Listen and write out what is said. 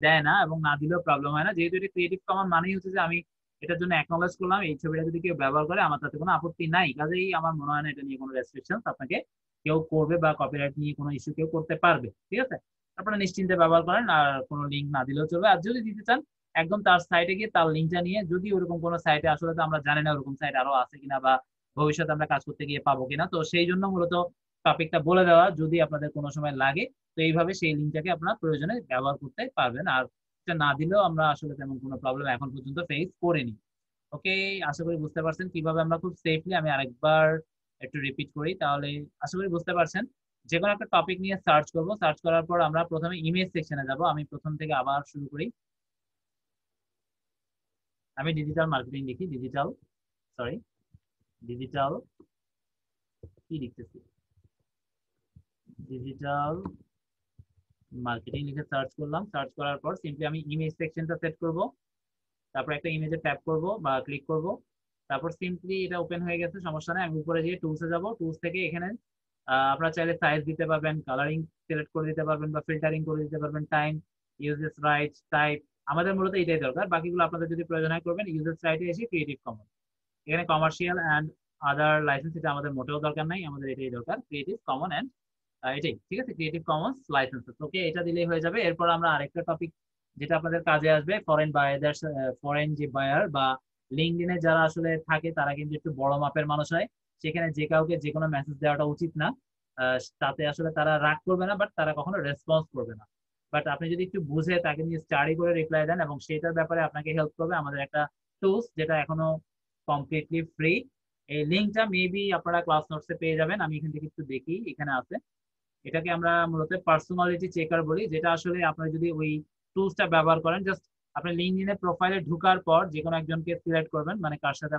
দেয় না এবং না দিলেও প্রবলেম হয় না, যেহেতু এটা ক্রিয়েটিভ কমন মানেই হচ্ছে যে আমি এটার জন্য অ্যাকনলেজ করলাম, এই ছবিটা যদি কেউ ব্যবহার করে আমার তাতে কোনো আপত্তি নাই, কাজেই আমার মনে হয় না এটা নিয়ে কোনো রেস্ট্রিকশন আপনাকে কেউ করবে বা কপিরাইট নিয়ে কোনো ইস্যু কেউ করতে পারবে। ঠিক আছে, আপনারা নিশ্চিন্তে ব্যবহার করেন, আর কোনো লিঙ্ক না দিলেও চলবে। আর যদি দিতে চান একদম তার সাইটে গিয়ে তার লিঙ্কটা নিয়ে, যদি ওরকম কোনো সাইটে, আসলে তো আমরা জানি না ওরকম সাইট আরো আছে কিনা বা ভবিষ্যতে আমরা কাজ করতে গিয়ে পাবো কিনা, তো সেই জন্য মূলত টপিকটা বলে দেওয়া, যদি আপনাদের কোনো সময় লাগে তো এইভাবে সেই লিঙ্কটাকে আপনার প্রয়োজনে ব্যবহার করতে পারবেন। আর এটা না দিলেও আমরা আসলে তেমন কোনো প্রবলেম এখন পর্যন্ত ফেস করিনি। ওকে, আশা করি বুঝতে পারছেন কিভাবে আমরা খুব সেফলি, আমি আরেকবার একটু রিপিট করি তাহলে আশা করি বুঝতে পারছেন। যে কোনো একটা টপিক নিয়ে সার্চ করব, সার্চ করার পর আমরা প্রথমে ইমেজ সেকশনে যাব। আমি প্রথম থেকে আবার শুরু করি। আমি ডিজিটাল মার্কেটিং লিখি, ডিজিটাল, সরি, ডিজিটাল, কি লিখতেছি, ডিজিটাল মার্কেটিং লিখে সার্চ করলাম। সার্চ করার পর সিম্পলি আমি ইমেজ সেকশনটা সেট করব, তারপর একটা ইমেজে ট্যাপ করব বা ক্লিক করব, তারপর সিম্পলি এটা ওপেন হয়ে গেছে, সমস্যা নেই। আমি উপরে গিয়ে টুলসে যাব, টুলস থেকে এখানে আপনারা চাইলে সাইজ দিতে পারবেন, কালারিং সিলেক্ট করে দিতে পারবেন বা ফিল্টারিং করে দিতে পারবেন, টাইম, ইউজেস রাইট, টাইপ। আমাদের মূলত এটাই দরকার, বাকিগুলো আপনাদের যদি প্রয়োজন হয় করবেন। ইউজেস রাইটে এসে ক্রিয়েটিভ কমন, এখানে কমার্শিয়াল অ্যান্ড আদার লাইসেন্স, এটা আমাদের মোটেও দরকার নাই, আমাদের এটাই দরকার, ক্রিয়েটিভ কমন অ্যান্ড এটাই ঠিক আছে, ক্রিয়েটিভ কমন্স লাইসেন্সেস। ওকে, এটা দিলেই হয়ে যাবে। এরপর আমরা আরেকটা টপিক যেটা আপনাদের কাজে আসবে, ফরেন বায়ারদের, ফরেন যে বায়ার বা লিঙ্কডইনে যারা আসলে থাকে তারা কিন্তু একটু বড় মাপের মানুষ হয়, সেখানে যে কাউকে যে কোনো মেসেজ দেওয়াটা উচিত না। তাতে আসলে তারা রাগ করবে না, বাট তারা কখনো রেসপন্স করবে না। বাট আপনি যদি একটু বুঝে তাকে নিয়ে স্টাডি করে রিপ্লাই দেন এবং সেটার ব্যাপারে আপনাকে হেল্প করবে আমাদের একটা টুলস, যেটা এখনো কমপ্লিটলি ফ্রি। এই লিঙ্কটা মেবি আপনারা ক্লাস নোটসে পেয়ে যাবেন, আমি এখান থেকে একটু দেখি, এখানে আছে। এটাকে আমরা মূলত পার্সোনালিটি চেকার বলি, যেটা আসলে আপনারা যদি ওই টুলসটা ব্যবহার করেন, জাস্ট আপনি লিঙ্কডইনে প্রোফাইলে ঢোকার পর যে কোনো একজনকে সিলেক্ট করবেন, মানে কার সাথে